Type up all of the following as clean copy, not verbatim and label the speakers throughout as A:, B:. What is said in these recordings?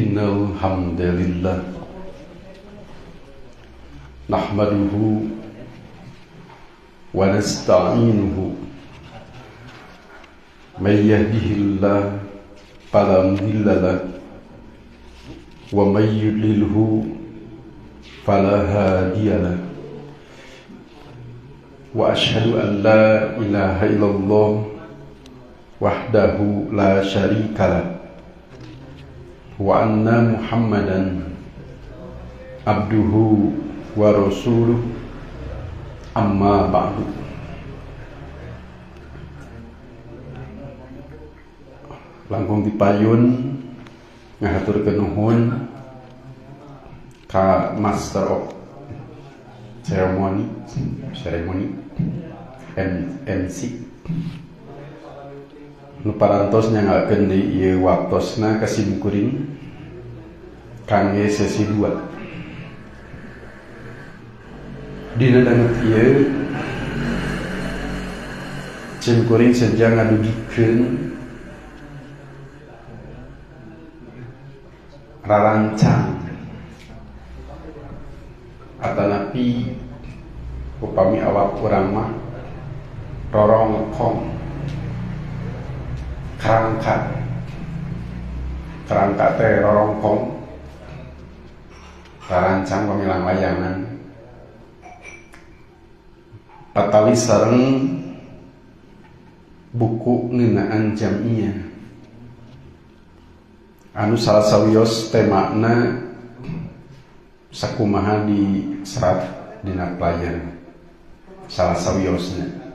A: Innal hamdalillah nahmaduhu wa nasta'inuhu may yahdihillahu fala mudilla lahu wa may yudlilhu fala hadiya lahu wa ashhadu an la ilaha illallah wahdahu la syarika lahu wa anna Muhammadan abduhu wa rasuluh amma ba'du. Langkung dipayun ngahaturkeun nuhun ka Master of Ceremony MC nu parantos nyangakeun di ieu waktosna kasimkuring kangge sesi 2. Dina dangut ieu simkuring senja ngadugikeun rarancang atanapi upami awak urang mah rorongkong kerangka teh rorongkong rarancang pamilang layangan patali sareng buku ngeunaan jamiyah anu salah sawios temana sakumaha di serat dina pelayan salah sawiosna.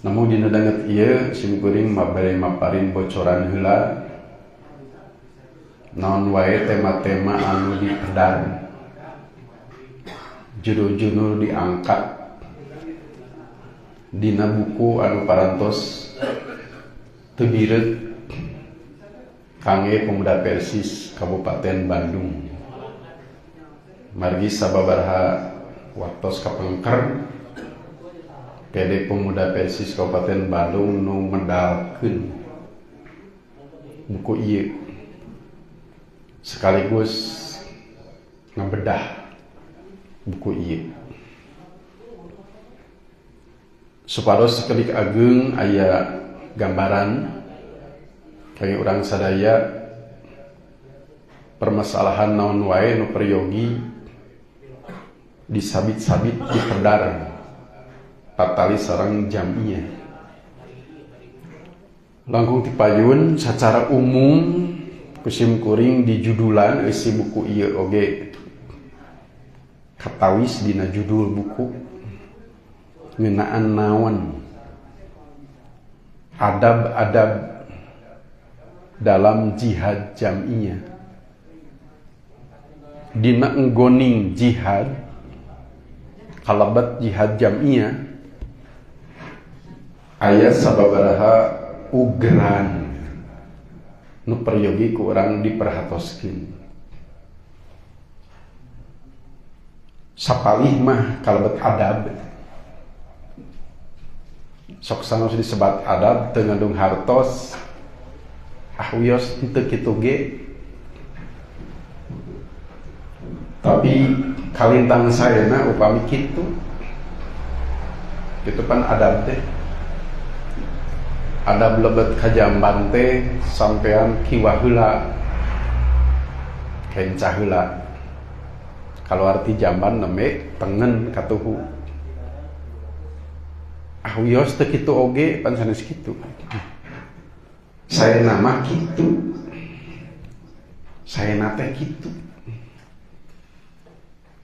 A: Namun dina danget ieu simkuring mabere maparin bocoran heula naon wae tema-tema anu dipedar judul-judul diangkat dina buku anu parantos teu direuk kangge pemuda Persis Kabupaten Bandung. Margi sababaraha waktos kapengker PD Pemuda Persis Kabupaten Bandung nu medalkeun buku ieu sekaligus ngebedah buku ieu supados sekedik ageng aya gambaran kaya urang sadaya permasalahan naon wae nu peryogi disabit-sabit diperdar tatali sareng jamiyah. Langkung dipayun secara umum kusimkuring di judulan isi buku ieu oge katawis dina judul buku ngeunaan naon adab-adab dalam jihad jamiyah. Dina enggoning jihad kalabat jihad jamiyah aya sababaraha ugeran nu peryogi ku urang diperhatoskeun. Sapalih mah kalabat adab sok sanes disebat adab teu ngandung hartos wios henteu kitu ge. Tapi kalintang saena upami kitu pan adab teh adab lebet kajamban teh sampean kiwa heula kencah heula kalau arti jamban neme tengen katuhu wios teh kitu oge pan sanes kitu saena mah kitu saena teh kitu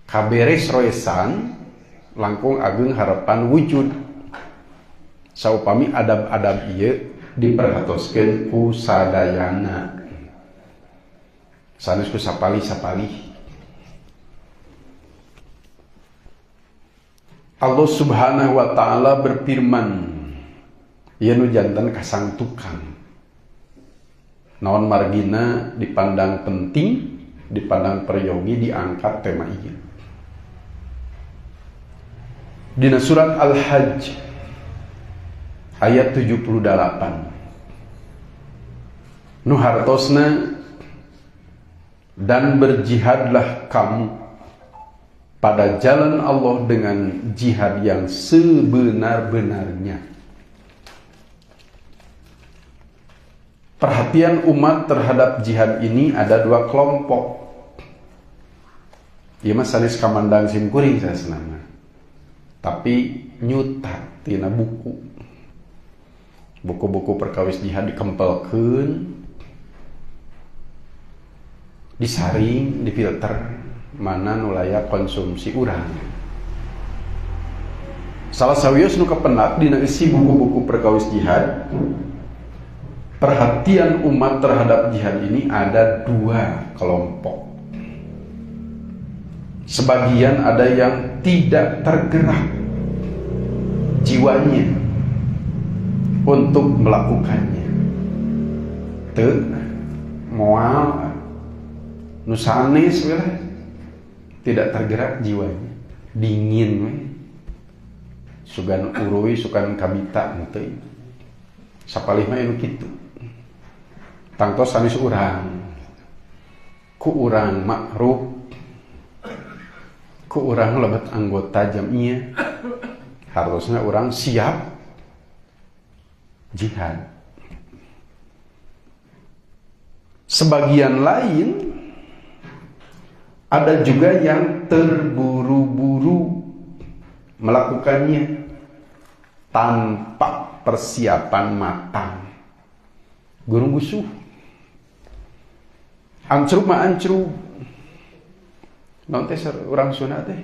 A: kaberes roesan langkung ageng harapan wujud saupami adab-adab ieu diperhatoskeun ku sadayana sanes ku sapali-sapali. Allah Subhanahu wa taala berfirman ieu nu janten kasangtukan naon margina dipandang penting dipandang peryogi diangkat tema ieu dina surat Al-Hajj ayat 78 nu hartosna dan berjihadlah kamu pada jalan Allah dengan jihad yang sebenar-benarnya. Perhatian umat terhadap jihad ini ada dua kelompok. Ieu mah sanes kamandang simkuring sanesna. Tapi nyutat tina buku. Buku-buku perkawis jihad dikempelkeun, disaring, difilter mana nu layak konsumsi urang. Salah sawios nu kapenat dina isi buku-buku perkawis jihad, perhatian umat terhadap jihad ini ada dua kelompok. Sebagian ada yang tidak tergerak jiwanya untuk melakukannya. Teu moal nu sanes tidak tergerak jiwanya, dingin we. Sugan uruy, sugan kabita teu. Sapalih mah anu kitu. Tangtos sanes urang. Ku urang makruf, ku urang lebet anggota jamiyah. Harusnya urang siap jihad. Sebagian lain ada juga yang terburu-buru melakukannya tanpa persiapan matang. Gurung gusuh. Ancruk mah ancruk. Naon teh urang Sunda teh?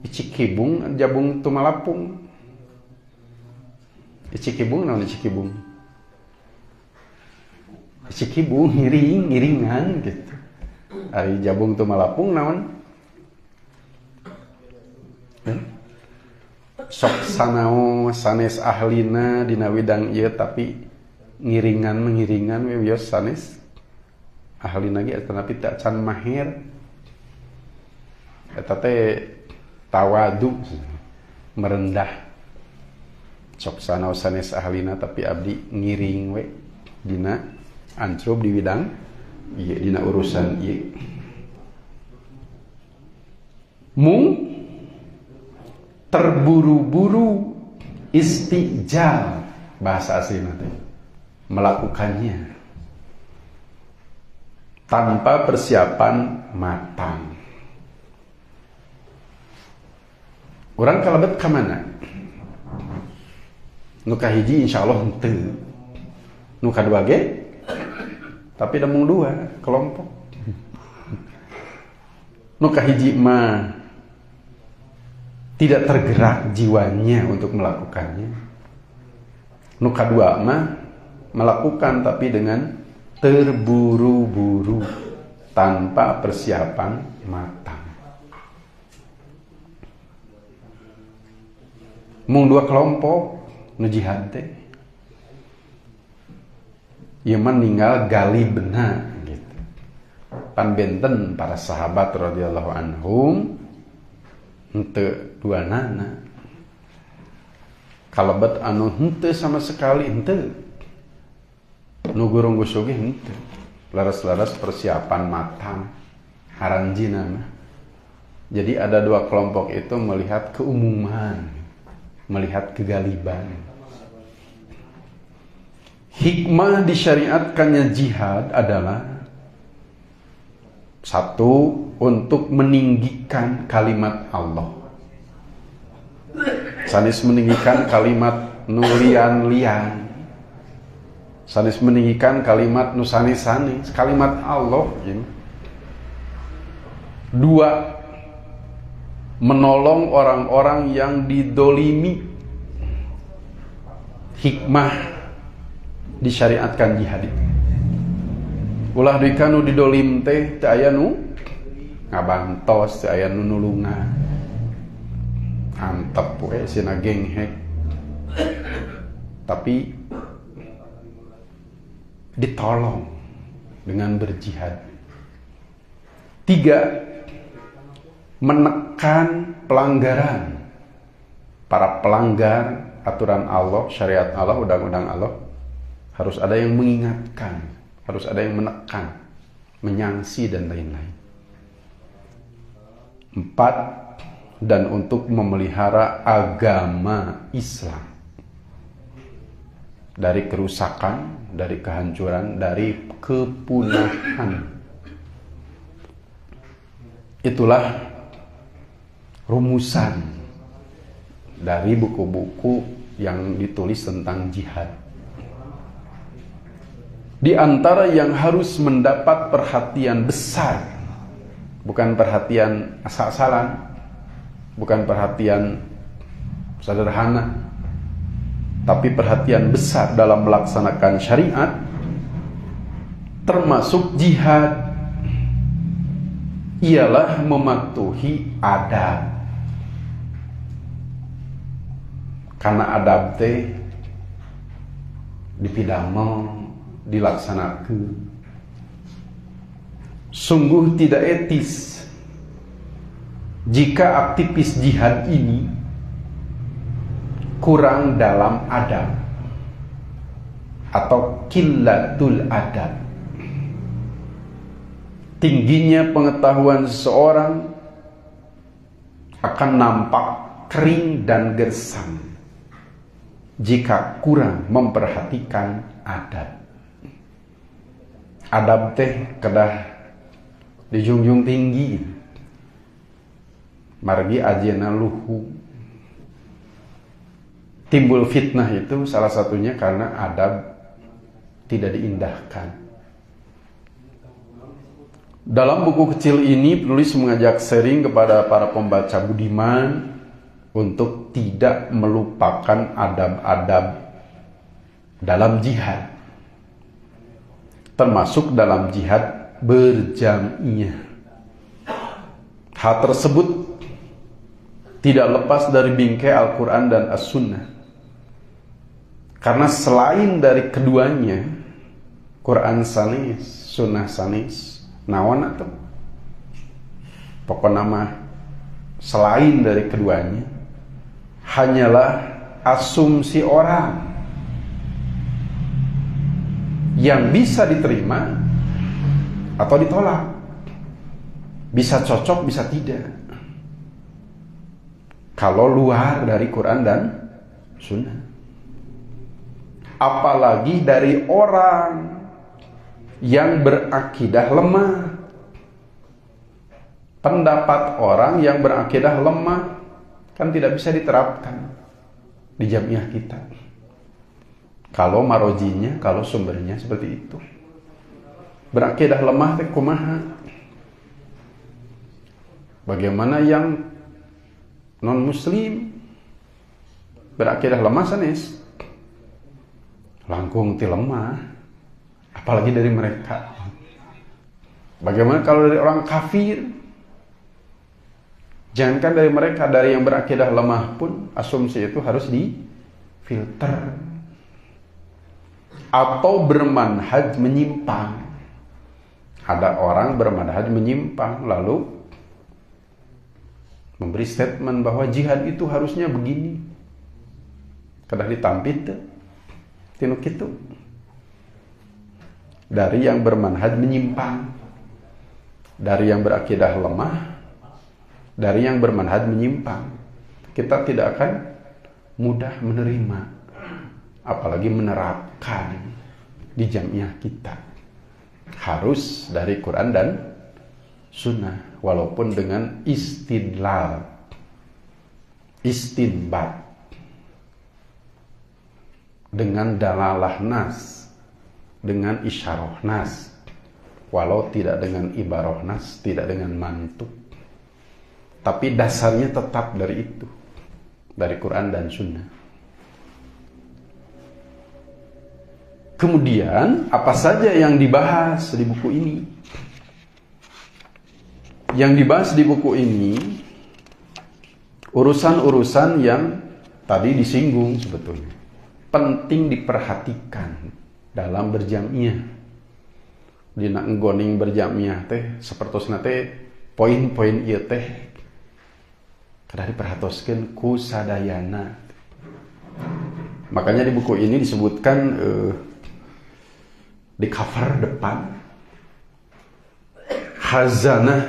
A: Icikibung jabung tumalapung. Icikibung naon icikibung? Icikibung ngiringan gitu. Ari jabung tumalapung naon? Sok sanao sanes ahlina dina widang ieu tapi ngiringan we wios sanes ahlina ge tapi tak can mahir. Eta teh tawadu, merendah. Sok sanao sanes ahlina tapi abdi ngiring we dina ancrub di widang ieu dina urusan ieu. Mung terburu-buru istijal bahasa aslinya teh melakukannya tanpa persiapan matang. Urang kalebet ka mana? Nu kahiji insyaallah henteu. Nu kadua ge tapi da mung dua kelompok. Nu kahiji mah tidak tergerak jiwanya untuk melakukannya. Nu kadua mah melakukan tapi dengan terburu-buru tanpa persiapan matang. Mung dua kelompok nu jihad teh. Ieu mah ninggal gali beuna gitu. Pan benten para sahabat radhiyallahu anhum henteu duanana. Kalebet anu henteu sama sekali henteu. Nu gurung gusuh ge henteu. Laras-laras persiapan matang haranjina mah. Jadi ada dua kelompok itu melihat keumuman, melihat kegaliban. Hikmah disyariatkannya jihad adalah satu, untuk meninggikan kalimat Allah. Sanis meninggikan kalimat nulian-lian. Sanis meninggikan kalimat nusanis-sanis, kalimat Allah. Dua, menolong orang-orang yang didolimi. Hikmah disyariatkan jihad. Ulah dikanu didolim teh teu aya nu ngabantos, teu aya nu nulungan. Antep we sina genghek. Tapi ditolong dengan berjihad. Tiga, menekan pelanggaran. Para pelanggar aturan Allah, syariat Allah, undang-undang Allah, harus ada yang mengingatkan, harus ada yang menekan. menyangsi dan lain-lain. 4. Dan untuk memelihara agama Islam dari kerusakan, dari kehancuran, dari kepunahan. Itulah rumusan dari buku-buku yang ditulis tentang jihad. Di antara yang harus mendapat perhatian besar, bukan perhatian asal-asalan, bukan perhatian sederhana, tapi perhatian besar dalam melaksanakan syariat, termasuk jihad, ialah mematuhi adab. Karena adab teh dipidamel, dilaksanakan. Sungguh tidak etis jika aktivis jihad ini kurang dalam adab atau qillatul adab. Tingginya pengetahuan seseorang akan nampak kering dan gersam jika kurang memperhatikan adab. Adab teh kedah dijunjung tinggi, margi ajena luhu. Timbul fitnah itu salah satunya karena adab tidak diindahkan. Dalam buku kecil ini penulis mengajak sharing kepada para pembaca budiman untuk tidak melupakan adab-adab dalam jihad, termasuk dalam jihad berjamaah. Hal tersebut tidak lepas dari bingkai Al-Quran dan As-Sunnah, karena selain dari keduanya, Quran sanis, Sunnah sanis, nawan atau pokok nama selain dari keduanya hanyalah asumsi orang yang bisa diterima atau ditolak, bisa cocok bisa tidak, kalau luar dari Quran dan Sunnah. Apalagi dari orang yang berakidah lemah. Pendapat orang yang berakidah lemah kan tidak bisa diterapkan di jamiah kita, kalau marojinya, kalau sumbernya seperti itu. Berakidah lemah teh kumaha? Bagaimana yang non muslim berakidah lemah sanes? Langkung ti lemah, apalagi dari mereka. Bagaimana kalau dari orang kafir? Jangankan dari mereka, dari yang berakidah lemah pun asumsi itu harus difilter. Atau bermanhaj menyimpang. Ada orang bermanhaj menyimpang lalu memberi statement bahwa jihad itu harusnya begini. Kedah ditampit tinu kitu. Dari yang bermanhaj menyimpang, dari yang berakidah lemah, dari yang bermanhaj menyimpang, kita tidak akan mudah menerima, apalagi menerapkan di jamiah kita. Harus dari Quran dan Sunnah, walaupun dengan istidlal, istinbat, dengan dalalah nas, dengan isyarah nas, walau tidak dengan ibarah nas, tidak dengan mantuk, tapi dasarnya tetap dari itu, dari Quran dan Sunnah. Kemudian apa saja yang dibahas di buku ini? Yang dibahas di buku ini urusan-urusan yang tadi disinggung sebetulnya, penting diperhatikan dalam berjamiah. Dina enggoning berjamiah teh sapertosna teh poin-poin ieu teh kada diperhatoskeun ku sadayana. Makanya di buku ini disebutkan di cover depan khazanah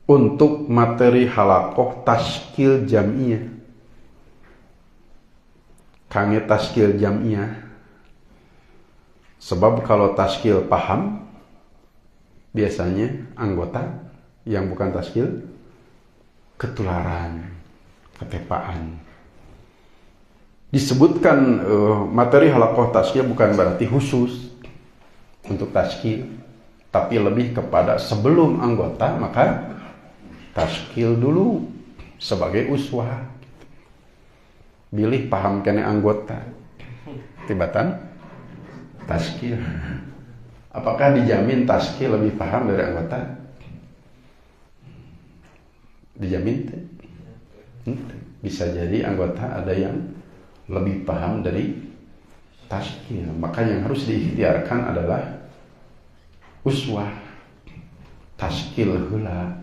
A: untuk materi halakoh tashkil jam'iyah. Kangge tashkil jam'iyah. Sebab kalau tashkil paham, biasanya anggota yang bukan tashkil ketularan, ketepaan. Disebutkan materi halakoh tashkil bukan berarti khusus untuk tashkil, tapi lebih kepada sebelum anggota maka tashkil dulu sebagai uswah. Bilih paham kene anggota, tibatan tashkil. Apakah dijamin tashkil lebih paham dari anggota? Dijamin? Bisa jadi anggota ada yang lebih paham dari tashkil. Maka yang harus diikhtiarkan adalah uswah. Tashkil heula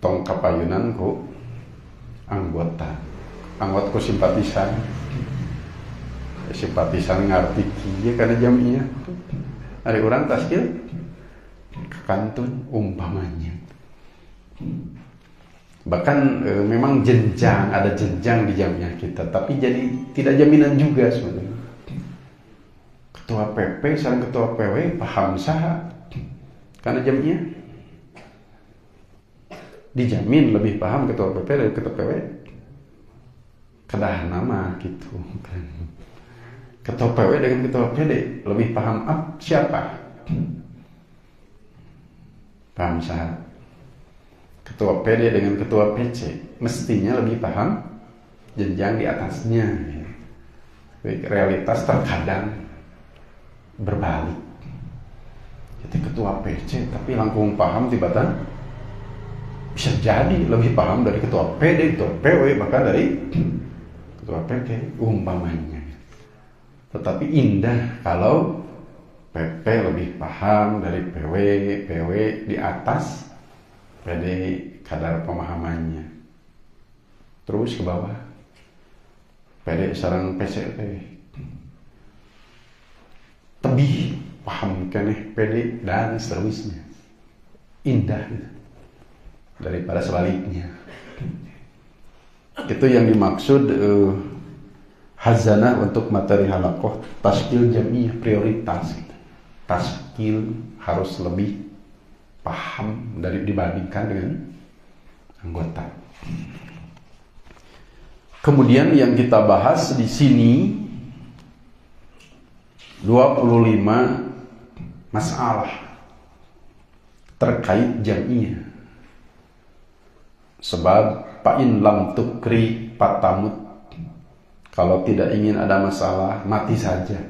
A: tong kapayunan ku anggota. Anggota ku simpatisan. Simpatisan ngarti kieu kana jamnya. Ari urang tashkil kantun umpamanya. Bahkan memang jenjang, ada jenjang di jamnya kita, tapi jadi tidak jaminan juga sebenarnya. Ketua PP sareng ketua PW paham saha karena jamnya dijamin lebih paham ketua PP dari ketua PW. Kedah nama gitu kan. Ketua PW dengan ketua PD lebih paham siapa? Paham saha? Ketua PD dengan ketua PC mestinya lebih paham jenjang di atasnya. Realitas terkadang berbalik. Jadi ketua PC tapi langkung paham tiba-tiba bisa jadi lebih paham dari ketua PD, ketua PW, bahkan dari ketua PP umpamanya. Tetapi indah kalau PP lebih paham dari PW, PW di atas PD kadar pemahamannya. Terus ke bawah PD sareng PCP tebih paham keneh PD dan seterusnya. Indah gitu. Daripada sebaliknya. Itu yang dimaksud hazanah untuk materi halakoh tashkil jam'iyah prioritas gitu. Tashkil harus lebih paham dibandingkan dengan anggota. Kemudian yang kita bahas di sini 25 masalah terkait jam'iyah. Sebab fa'in lam tukri patamut, kalau tidak ingin ada masalah mati saja.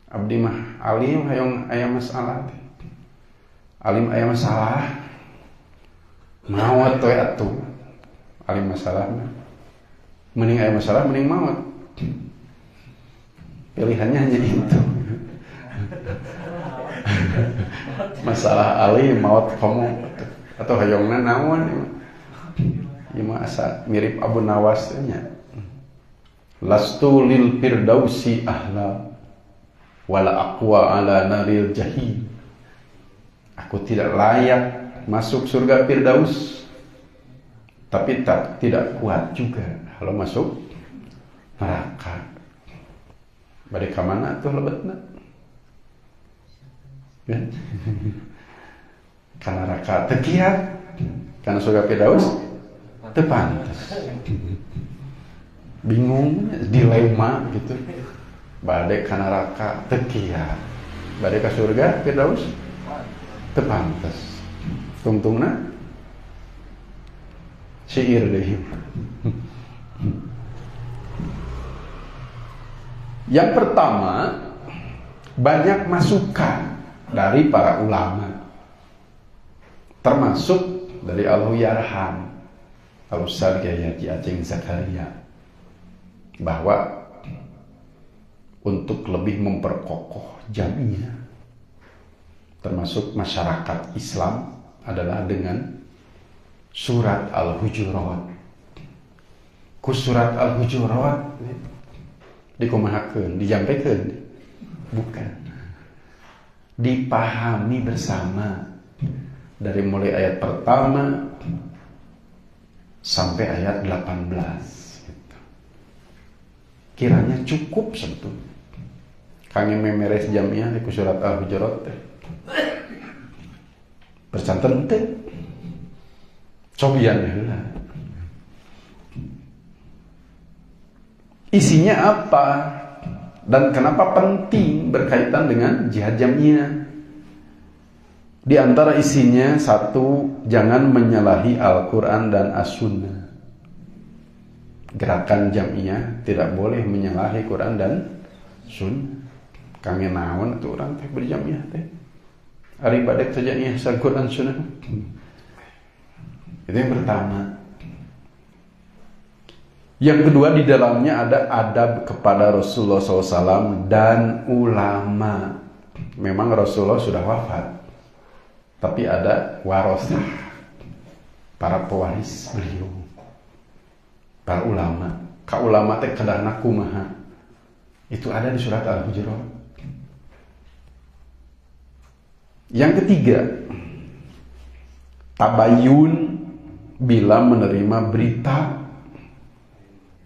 A: Abdi mah alim hayong aya masalah. Alim aya masalah maot we atuh. Alim masalah mending aya masalah mending maot. Pilihannya hanya itu. Masalah alim maot kamu atau hayongna naon ieu mah asa mirip Abu Nawas nya. Lastu lil firdausi ahla wala aqwa ala naril jahim. Aku tidak layak masuk surga Firdaus, tapi tidak kuat juga kalau masuk neraka. Bade ka mana tuh lebetna? Kan? Kana neraka teu kiat, kana surga Firdaus teu pantes. Bingung, dilema gitu. Bade ka neraka teu kiat, bade ka surga Firdaus tepantes. Tungtungna syair deh. Yang pertama, banyak masukan dari para ulama, termasuk dari Allahyarham Al-Ustaz Kiai Haji Aceng Zakaria, bahwa untuk lebih memperkokoh jam'iyah termasuk masyarakat Islam adalah dengan surat Al-Hujurat. Ku surat Al-Hujurat dikumahakeun, dijampaikan? Bukan. dipahami bersama dari mulai ayat pertama sampai ayat 18 gitu. Kiranya cukup sentuh kami memeres jamnya di surat Al-Hujurat bercanten teh cobian heula. Isinya apa dan kenapa penting berkaitan dengan jihad jamiah? Di antara isinya, satu, jangan menyalahi Al-Quran dan As-Sunnah. Gerakan jamiah tidak boleh menyalahi Quran dan Sunnah. Kami naon tuh orang teh berjamiah teh. Ari badek saja nih Al-Quran Sunnah. Itu yang pertama. Yang kedua, di dalamnya ada adab kepada Rasulullah SAW dan ulama. Memang Rasulullah sudah wafat, tapi ada warasah, para pewaris beliau, para ulama. Ka ulama teh kadana kumaha. Itu ada di surat Al-Hujurat. Yang ketiga, tabayun bila menerima berita.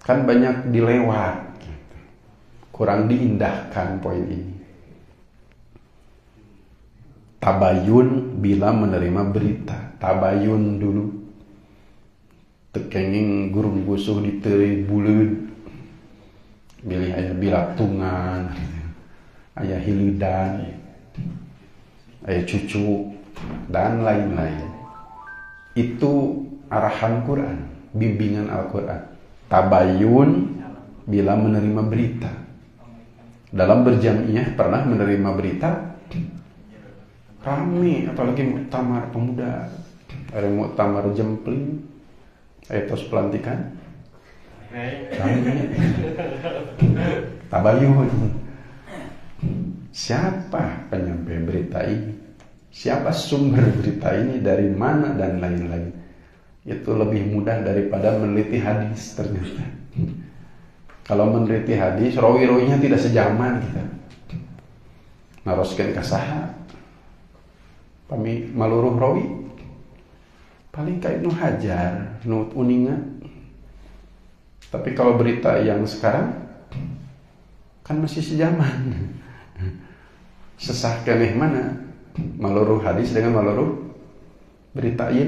A: Kan banyak dilewat, kurang diindahkan poin ini. Tabayun bila menerima berita. Tabayun dulu. Tekenging gurung gusuh di teri buleun. Bilih aya bilatungan, aya hiludan, aya cucu, dan lain-lain. Itu arahan Quran, bimbingan Al-Quran. Tabayun bila menerima berita. Dalam berjamiah pernah menerima berita rame, apalagi muktamar pemuda, ada muktamar jempling, etos pelantikan, rame. Tabayun. Siapa penyampai berita ini? Siapa sumber berita ini? Dari mana? Dan lain-lain. Itu lebih mudah daripada meneliti hadis ternyata. Kalau meneliti hadis, rawi-rawinya tidak sejaman kita. Naroskeun ka saha? Pami maluruh rawi. Paling ka Ibnu Hajar, nu uningan. Tapi kalau berita yang sekarang kan masih sejaman. Sesah keneh mana? Maluruh hadis dengan maluruh berita ieu.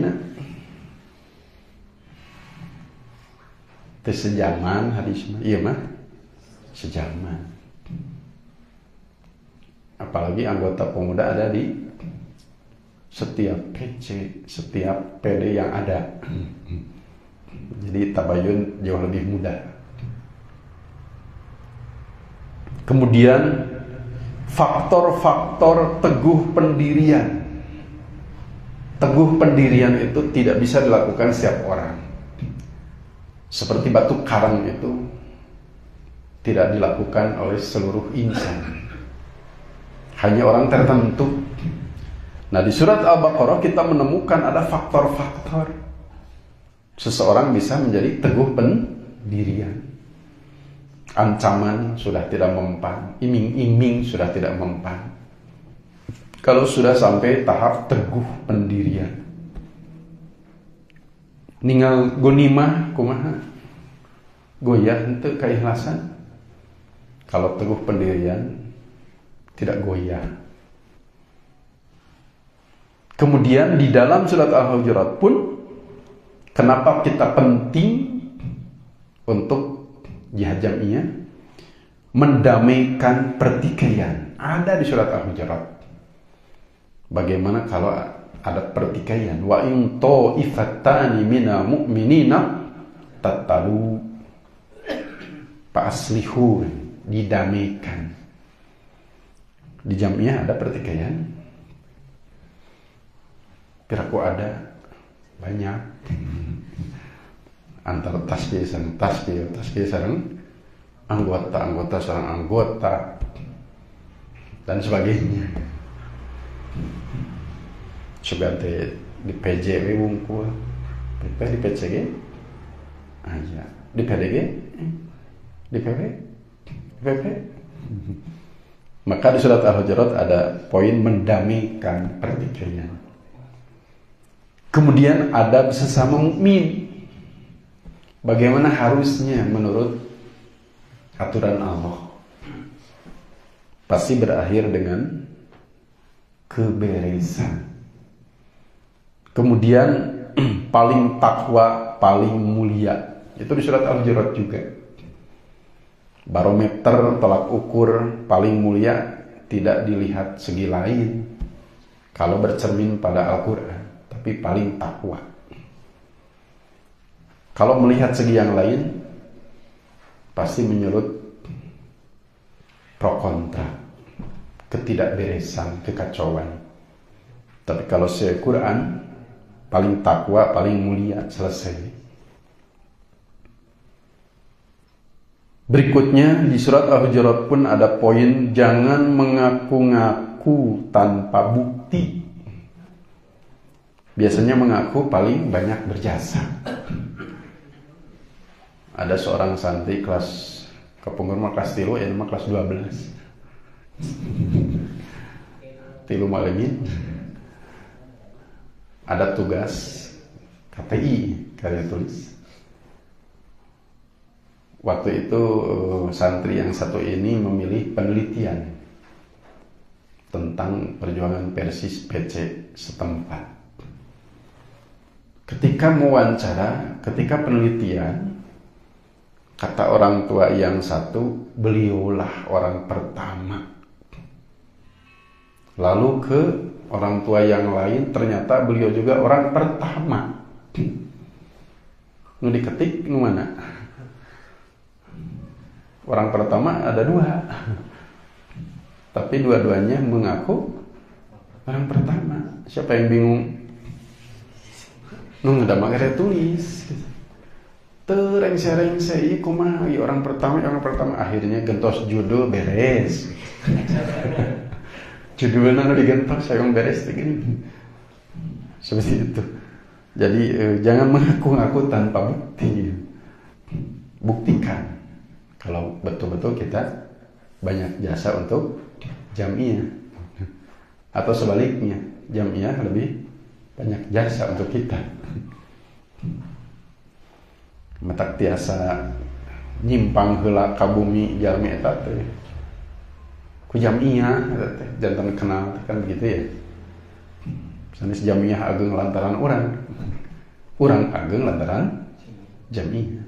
A: Sejaman hadis mah, iya mah sejaman. Apalagi anggota pemuda ada di setiap PC, setiap PD yang ada. Jadi tabayun jauh lebih mudah. Kemudian faktor-faktor teguh pendirian. Teguh pendirian itu tidak bisa dilakukan setiap orang. Seperti batu karang itu tidak dilakukan oleh seluruh insan, hanya orang tertentu. Nah, di surat Al-Baqarah kita menemukan ada faktor-faktor seseorang bisa menjadi teguh pendirian. Ancaman sudah tidak mempan, iming-iming sudah tidak mempan. Kalau sudah sampai tahap teguh pendirian, ningal gonimah kumaha goyah henteu keikhlasan. Kalau teguh pendirian tidak goyah. Kemudian di dalam surat Al-Hujurat pun, kenapa kita penting untuk jihad jamiah? Mendamaikan pertikaian. Ada di surat Al-Hujurat. Bagaimana kalau ada pertikaian? Wa in ta'ifatani minal mu'minina tattalu fa aslihu, didamaikan. Di jamiah ada pertikaian. Piraku ada banyak antara tasbih sareng anggota sareng anggota dan sebagainya. Sebagai di PJW wungkul, di PCG aja, di PDG, di PP, Maka di surat Al-Hujurat ada poin mendamaikan pertikaian. Kemudian adab sesama mukmin. Bagaimana harusnya menurut aturan Allah. Pasti berakhir dengan keberesan. Kemudian paling takwa, paling mulia. Itu di surat Al-Hujurat juga. Barometer tolak ukur paling mulia tidak dilihat segi lain kalau bercermin pada Al-Quran, tapi paling takwa. Kalau melihat segi yang lain pasti menyulut pro kontra, ketidakberesan, kekacauan. Tapi kalau segi Quran paling takwa, paling mulia, selesai. Berikutnya di surat Al-Hujurat pun ada poin jangan mengaku-ngaku tanpa bukti. Biasanya mengaku paling banyak berjasa. Ada seorang santri kelas kepungkur kelas 3 ya nama kelas 12. Tilu malengin. Ada tugas KTI karya tulis. Waktu itu santri yang satu ini memilih penelitian tentang perjuangan Persis PC setempat. Ketika mewawancara, ketika penelitian, kata orang tua yang satu, beliaulah orang pertama. Lalu ke orang tua yang lain, ternyata beliau juga orang pertama. Nu diketik, nu mana? Orang pertama ada 2, tapi dua-duanya mengaku orang pertama. Siapa yang bingung? Nggak ada makanya tulis. Tereng-sereng kumaha orang pertama. Akhirnya gentos judul beres. Judulnya udah digentos, saya beres begini. Seperti itu. Jadi jangan mengaku-ngaku tanpa bukti. Buktikan. Kalau betul-betul kita banyak jasa untuk jamiah. Atau sebaliknya, jamiah lebih banyak jasa untuk kita. Matak tiasa nyimpang heula ka bumi jalmi eta teh. Ku jamiah eta teh janten kenal kan begitu ya. Sanes jamiah ageng lantaran urang. Urang ageng lantaran jamiah.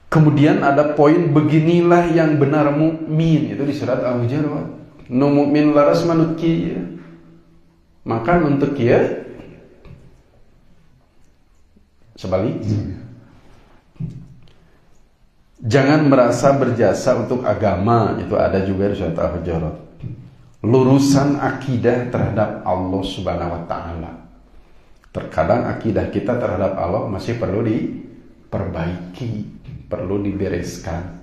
A: Kemudian ada poin beginilah yang benar mukmin, itu di surat Al-Hujurat. Nu mukmin laras manut kieu. Maka untuk kieu sebaliknya. Jangan merasa berjasa untuk agama, itu ada juga di surat Al-Hujurat. Lurusan akidah terhadap Allah Subhanahu wa taala. Terkadang akidah kita terhadap Allah masih perlu diperbaiki. Perlu dibereskan,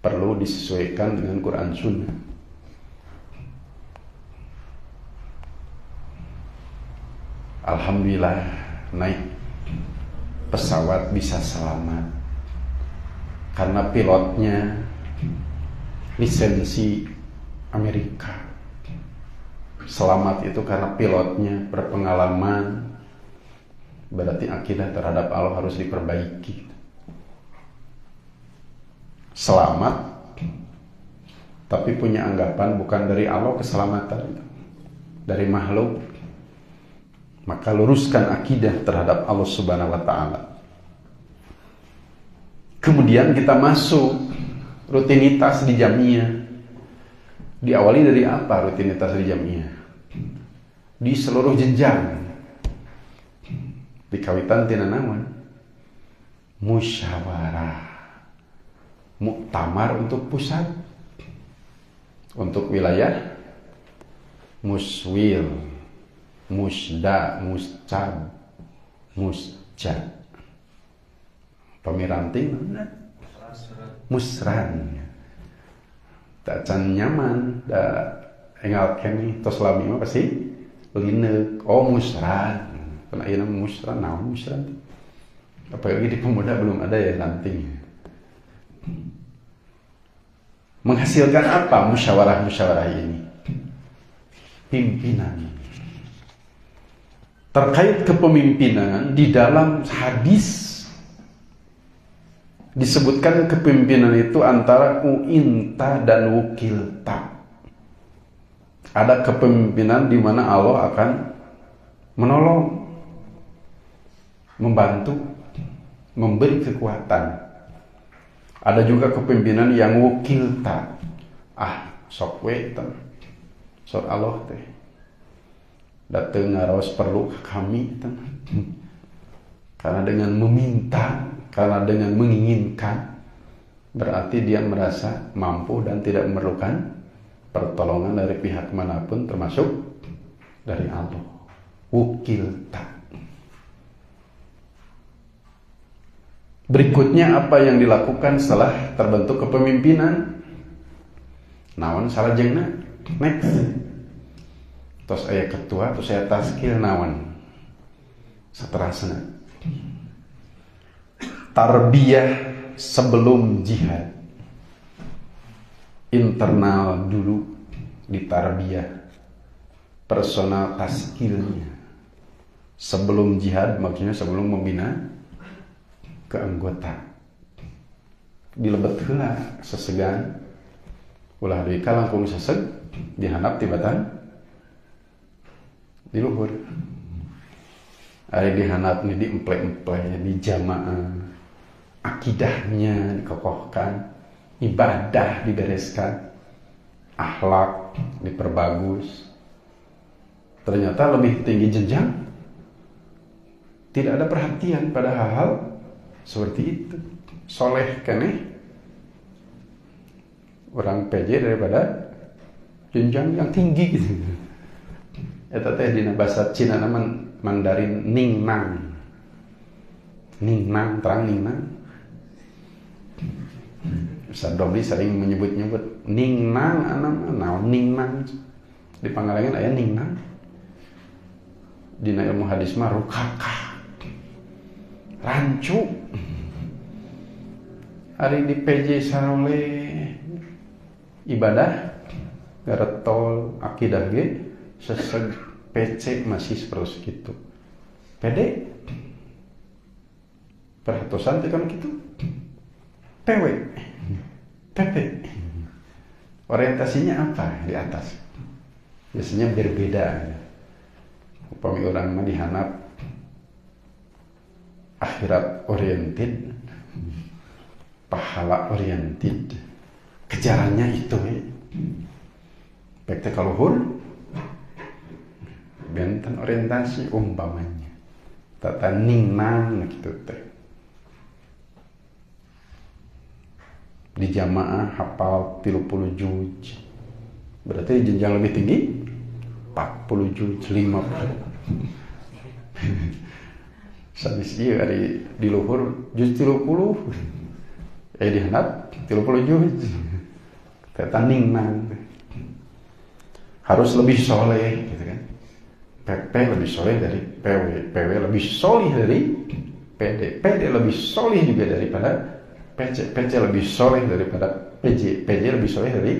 A: perlu disesuaikan dengan Quran Sunnah. Alhamdulillah naik pesawat bisa selamat karena pilotnya lisensi Amerika. Selamat itu karena pilotnya berpengalaman. Berarti akidah terhadap Allah harus diperbaiki. Selamat tapi punya anggapan bukan dari Allah keselamatan, dari makhluk. Maka luruskan akidah terhadap Allah Subhanahu wa taala. Kemudian kita masuk rutinitas di jamiah. Diawali dari apa rutinitas di jamiah? Di seluruh jenjang. Di kawitan tina naon? Musyawarah. Muktamar untuk pusat, untuk wilayah muswil, musda, muscab, musjad, pemiranting musran, tak can nyaman, tak engal keni tos lami mah pasti lineuk. Oh musran, pernah ieu musran, naon musran? Apalagi di pemuda belum ada ya nanti. Menghasilkan apa musyawarah-musyawarah ini? Pimpinan. Terkait kepemimpinan, di dalam hadis disebutkan kepemimpinan itu antara uinta dan wukilta. Ada kepemimpinan di mana Allah akan menolong, membantu, memberi kekuatan. Ada juga kepemimpinan yang wukilta. Sok we sok Allah teh. Datang ngaros perlu ke kami karena dengan meminta, karena dengan menginginkan, berarti dia merasa mampu dan tidak memerlukan pertolongan dari pihak manapun, termasuk dari Allah. Wukilta. Berikutnya apa yang dilakukan setelah terbentuk kepemimpinan? Naon salajengna? Next. Terus aya ketua, terus aya taskil naon? Saterasna. Tarbiyah sebelum jihad. Internal dulu ditarbiyah. Personal taskilnya. Sebelum jihad, maksudnya sebelum membina ke anggota. Dilebet heula sesegan ulah deui ka langkung seseg dihandap tibatan di luhur. Ari dihandap ni diemple-emple, di jamaah, akidahnya dikokohkan, ibadah dibereskan, akhlak diperbagus. Ternyata lebih tinggi jenjang, tidak ada perhatian pada hal-hal seperti itu. Soleh keneh orang PJ daripada jenjang yang tinggi gitu. Eta teh dina bahasa Cina nama Mandarin Ningnang. Ningnang, terang Ningnang. Ustaz Domli sering menyebut-nyebut Ningnang, naon Ningnang. Di Pangalengan aya Ningnang. Dina ilmu hadis mah rukaka. Rancu. Hari di PJ sarole ibadah garetol akidah ge seseg PC masih seperti itu. Pede perhatusan tekan gitu. PW PP orientasinya apa di atas? Biasanya berbeda. Upami orang mah dihanap akhirat oriented, pahala oriented, kejarannya itu baik teh kaluhur benten orientasi umpamanya tata ningnang gitu teh di jamaah hafal 30 juz berarti jenjang lebih tinggi 40 juz 50 sadis ieu ari di luhur juz 30 dihandap 30 juz teta ningnang harus lebih soleh gitu kan. PP lebih soleh dari PW, PW lebih soleh dari PD, PD lebih soleh juga daripada PC, PC lebih soleh daripada PJ, PJ lebih soleh dari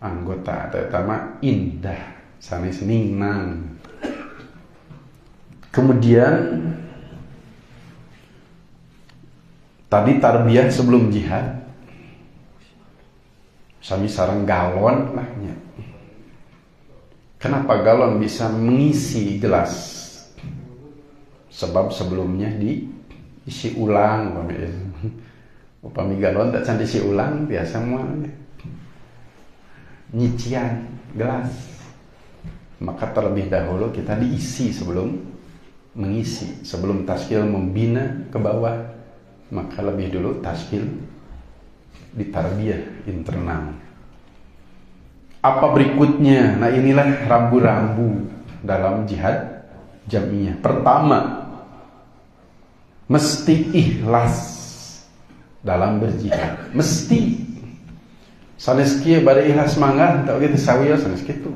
A: anggota. Terutama indah sanes ningnang. Kemudian tadi tarbiyah sebelum jihad, sami sareng galon lahnya. Kenapa galon bisa mengisi gelas? Sebab sebelumnya diisi ulang. Upami galon tak can diisi ulang biasa mah nyician gelas. Maka terlebih dahulu kita diisi sebelum mengisi. Sebelum taskil membina ke bawah, maka lebih dulu taskil ditarbiyah internal. Apa berikutnya? Nah inilah rambu-rambu dalam jihad jamiah. Pertama, mesti ikhlas dalam berjihad. Mesti. Sanes kieu bade ikhlas mangga, teu kitu sawiya sanes kitu.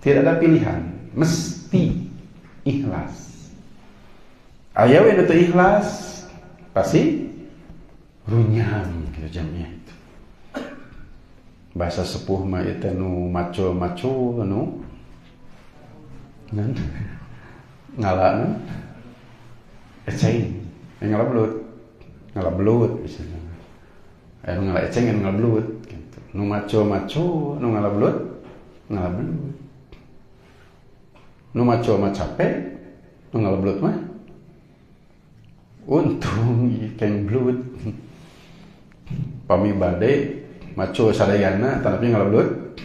A: Tidak ada pilihan. Mesti ikhlas. Aya we nu teu ikhlas, pasti runyam gitu jamiah itu. bahasa sepuh mah itu nu macul-macul nu ngan ngalana eceng ngalablut misalnya aya nu ngala eceng anu ngalablut gitu. Nu macul-macul nu ngalablut nu macul mah capek nu ngalablut mah untung keng blut pami bade macul sadayana tanapi ngalablut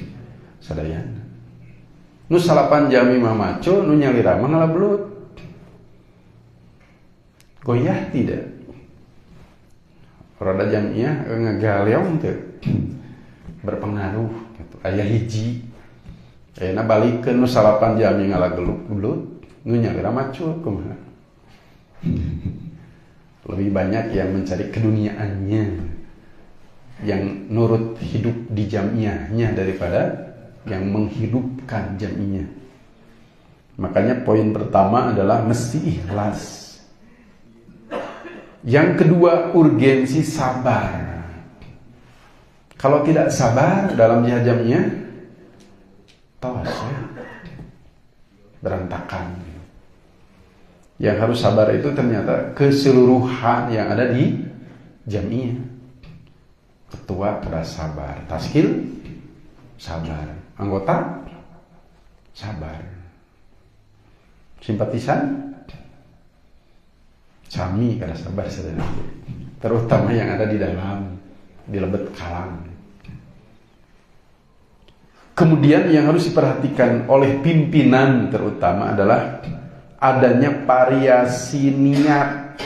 A: sadayana nu salapan jami mah macul nu nyalira mah ngalablut goyah tidak roda jamiah ngagaleong teu berpengaruh gitu. Aya hiji ayeuna balikeun nu salapan jami ngalagelut nu nyalira macul kumaha lebih banyak yang mencari keduniaannya yang nurut hidup di jamiahnya daripada yang menghidupkan jamiah. Makanya poin pertama adalah mesti ikhlas. Yang kedua urgensi sabar. Kalau tidak sabar dalam jihad jamiah tos ya, berantakan. Yang harus sabar itu ternyata keseluruhan yang ada di jamiah. Ketua pada sabar, taskil sabar, anggota sabar, simpatisan cami kada sabar saudara, terutama yang ada di dalam di lebet kalang. Kemudian yang harus diperhatikan oleh pimpinan terutama adalah adanya variasi niat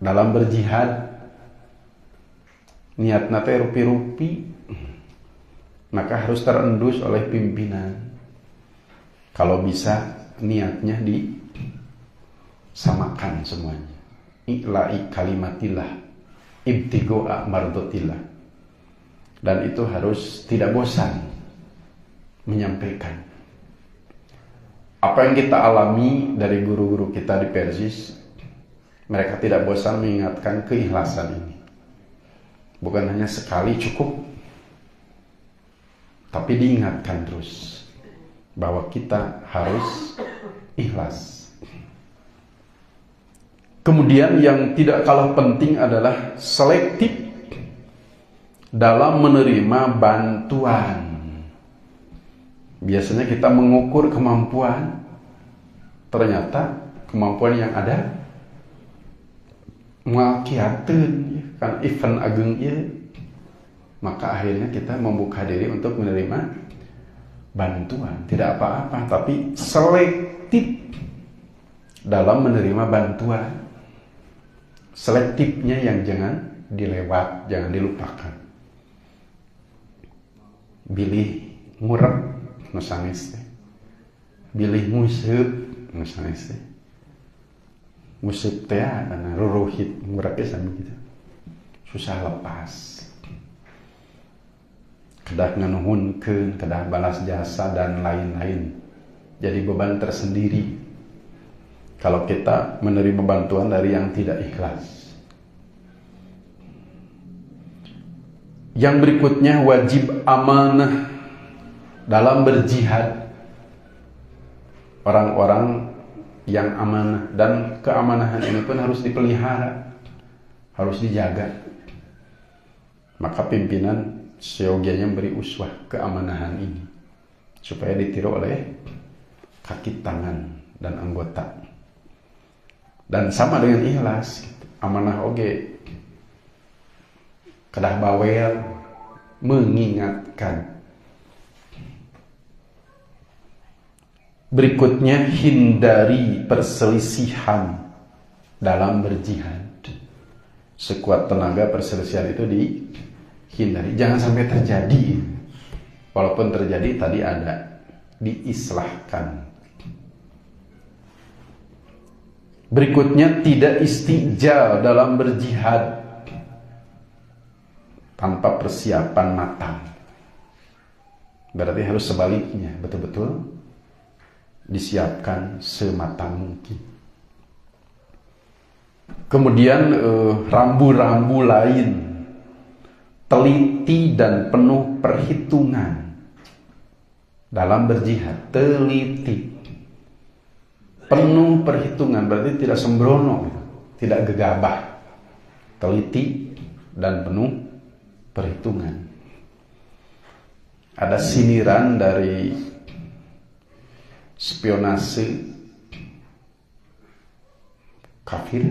A: dalam berjihad. Niat nate rupi-rupi, maka harus terendus oleh pimpinan. Kalau bisa niatnya disamakan semuanya. I'la'i kalimatillah, ibtigo'a mardotillah. Dan itu harus tidak bosan menyampaikan. Apa yang kita alami dari guru-guru kita di Persis, mereka tidak bosan mengingatkan keikhlasan ini. Bukan hanya sekali cukup, tapi diingatkan terus bahwa kita harus ikhlas. Kemudian yang tidak kalah penting adalah selektif dalam menerima bantuan. Biasanya kita mengukur kemampuan, ternyata kemampuan yang ada ngakiateun kan event ageng ieu, maka akhirnya kita membuka diri untuk menerima bantuan. Tidak apa-apa, tapi selektif dalam menerima bantuan. Selektifnya yang jangan dilewat, jangan dilupakan. Bilih ngurep nu sanes teh, bilih nguseup nu sanes teh. Musik teh karena ruruhit ngurapnya sama gitu, susah lepas. Kedah nganuhunkeun, kedah balas jasa dan lain-lain. Jadi beban tersendiri kalau kita menerima bantuan dari yang tidak ikhlas. Yang berikutnya wajib amanah dalam berjihad. Orang-orang yang amanah, dan keamanahan ini pun harus dipelihara, harus dijaga. Maka pimpinan seyogianya memberi uswah keamanahan ini supaya ditiru oleh kaki tangan dan anggota. Dan sama dengan ikhlas, amanah oge kedah bawel mengingatkan. Berikutnya, hindari perselisihan dalam berjihad. Sekuat tenaga perselisihan itu dihindari. Jangan sampai terjadi. Walaupun terjadi tadi ada, diislahkan. Berikutnya, tidak istijal dalam berjihad tanpa persiapan matang. Berarti harus sebaliknya, betul-betul disiapkan sematang mungkin. Kemudian rambu-rambu lain teliti dan penuh perhitungan dalam berjihad. Teliti, penuh perhitungan, berarti tidak sembrono, tidak gegabah. Teliti dan penuh perhitungan. Ada sindiran dari spionase kafir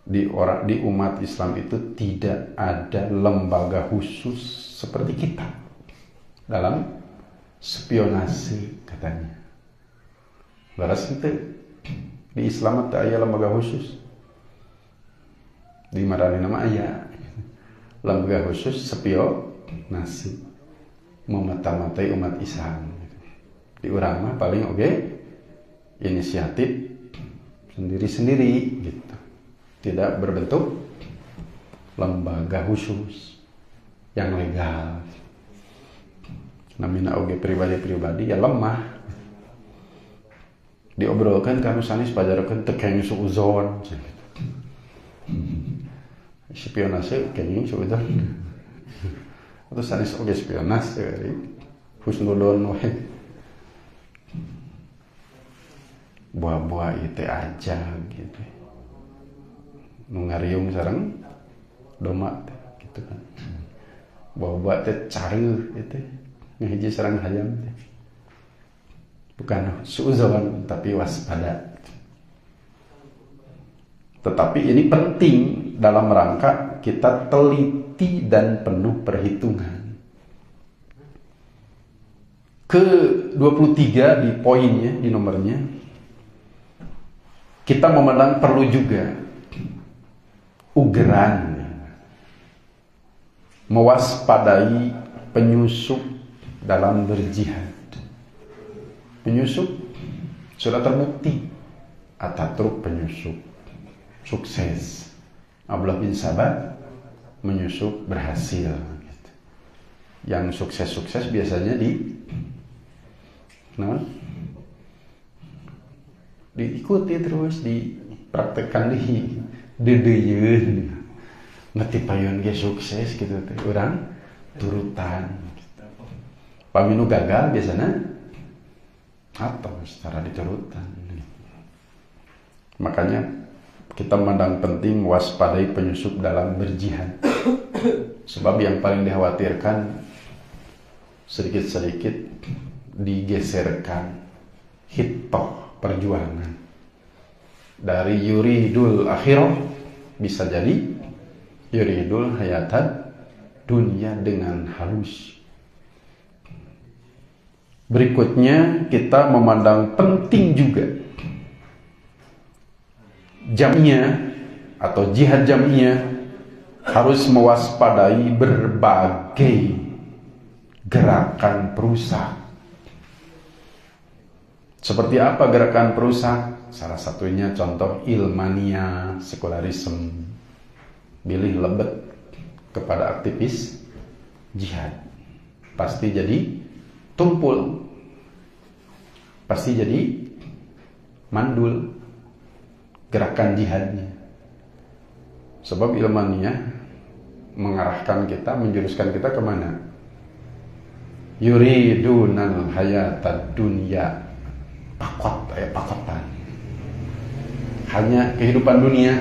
A: di umat Islam itu tidak ada lembaga khusus seperti kita dalam spionase katanya. Laras itu di Islam tak ada lembaga khusus. Di marani nama ayah lembaga khusus spionase memata-matai umat Islam. Di urang mah paling inisiatif sendiri-sendiri gitu. Tidak berbentuk lembaga khusus yang legal. Namina oge pribadi-pribadi ya lemah. Diobrolkan kanu sanes pajarokeun teu kenging suuzon. Spionase kenging suuzon. Atau sanes oge spionase dari husnudon we. Buah-buah itu aja gitu. Ngariung sareng doma gitu kan. Buah-buah teh careuh gitu. Ngahiji sareng hayam teh. Bukan suuzon tapi waspada. Tetapi ini penting dalam rangka kita teliti dan penuh perhitungan. Ke-23 di poinnya, di nomornya, kita memandang perlu juga ugeran mewaspadai penyusup dalam berjihad. Penyusup sudah terbukti. Ataturk penyusup sukses. Abdullah bin Sabah menyusup berhasil. Yang sukses-sukses biasanya diikuti terus, dipraktekkan dedeyeun ngetipayeun ge sukses gitu teh urang turutan gitu. Paminu gagal biasanya atau secara diturutan. Makanya kita memandang penting waspadai penyusup dalam berjihad. Sebab yang paling dikhawatirkan sedikit-sedikit digeserkan hitoh perjuangan dari yuridul akhirah bisa jadi yuridul hayatan dunia dengan halus. Berikutnya kita memandang penting juga jamiyah atau jihad jamiyah harus mewaspadai berbagai gerakan perusak. Seperti apa gerakan perusak? Salah satunya contoh ilmania, sekularisme, bilih lebet kepada aktivis jihad. Pasti jadi tumpul, pasti jadi mandul gerakan jihadnya. Sebab ilmania mengarahkan kita, menjuruskan kita kemana? Yuridunal hayatad dunya, pakotan. Hanya kehidupan dunia,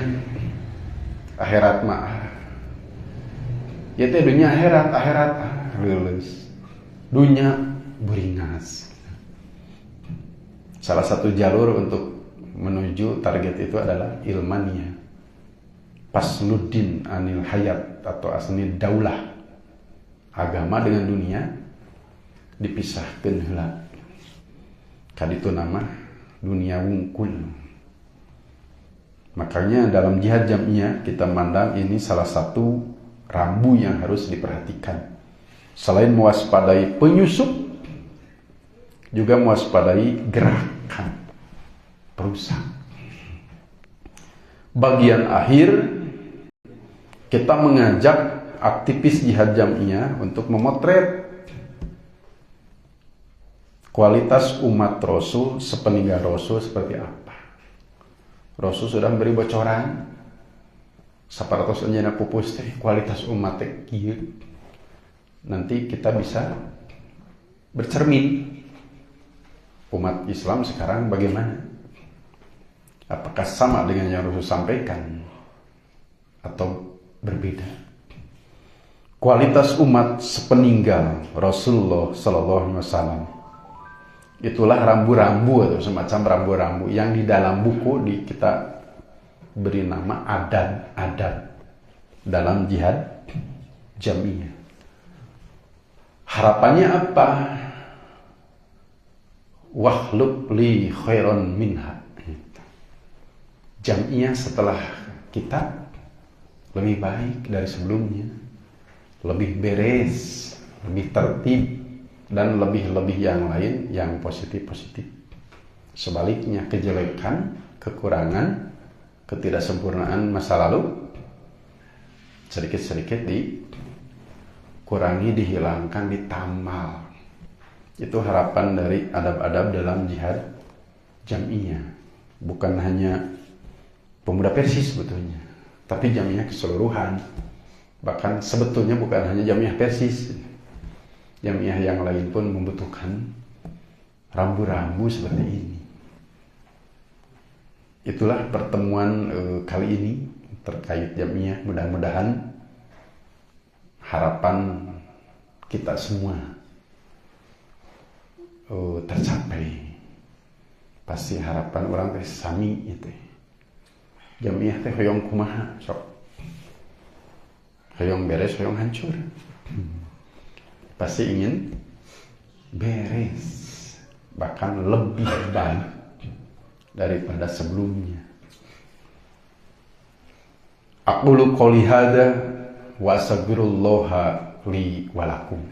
A: akhirat mah. Ya teh dunia akhirat lulus. Dunia beringas. Salah satu jalur untuk menuju target itu adalah ilmania. Pasluddin anil hayat atau asni daulah. Agama dengan dunia dipisahkan heula. Kaditu nama dunia wungkul. Makanya dalam jihad jamiyah kita mandang ini salah satu rambu yang harus diperhatikan. Selain mewaspadai penyusup, juga mewaspadai gerakan perusak. Bagian akhir kita mengajak aktivis jihad jamiyah untuk memotret kualitas umat Rasul sepeninggal Rasul seperti apa. Rasul sudah memberi bocoran sapartos anjeunna pupus teh kualitas umat teh kieu. Nanti kita bisa bercermin umat Islam sekarang bagaimana? Apakah sama dengan yang Rasul sampaikan atau berbeda? Kualitas umat sepeninggal Rasulullah Sallallahu Alaihi Wasallam itulah rambu-rambu atau semacam rambu-rambu yang di dalam buku kita beri nama adab-adab dalam jihad jamiah. Harapannya apa? Wahlub li khairon minha. Jamiah setelah kita lebih baik dari sebelumnya, lebih beres, lebih tertib, dan lebih-lebih yang lain yang positif-positif. Sebaliknya kejelekan, kekurangan, ketidaksempurnaan masa lalu sedikit-sedikit dikurangi, dihilangkan, ditamal. Itu harapan dari adab-adab dalam jihad jamiah. Bukan hanya pemuda Persis sebetulnya, tapi jamiah keseluruhan. Bahkan sebetulnya bukan hanya jamiah Persis, jamiah yang lain pun membutuhkan rambu-rambu seperti ini. Itulah pertemuan kali ini terkait jamiah. Mudah-mudahan harapan kita semua tercapai. Pasti harapan orang teh sami itu. Jamiah teh hoyong kumaha sok. Hoyong beres, hoyong hancur. Pasti ingin beres, bahkan lebih baik daripada sebelumnya. Aqulu qouli hadza wa astaghfirullaha li wa lakum.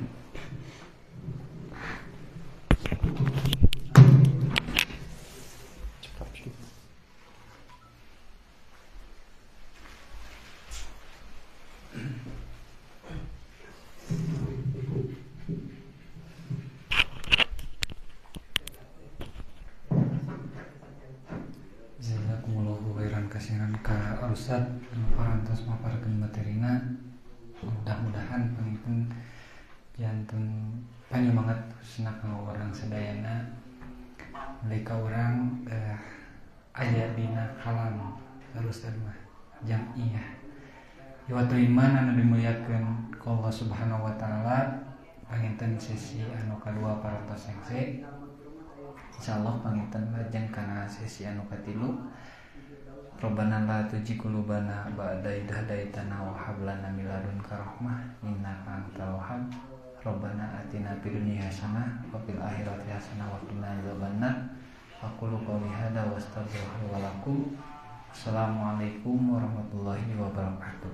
B: Kasihan ka Ustad parantos maparkeun materina. Mudah-mudahan pangipun janten panyemangat husna kanggo urang sadayana nalika urang aya dina kalam Ustad mah jamiah. Iwatu iman anu dimuliakeun ku Allah Subhanahu wa taala, panginten sesi anu kadua parantos engse. Insyaallah panginten lajeng kana sesi anu katilu. Rabbana la tuzigh qulubana ba'da idh hadaitana wa hab lana min ladunka rahmah innaka antal wahhab. Rabbana atina fid dunya hasanah wa fil akhirati hasanah wa qina adzabannar. Aqulu qouli hadza wa astaghfirullaha wa lakum. Assalamualaikum warahmatullahi wabarakatuh.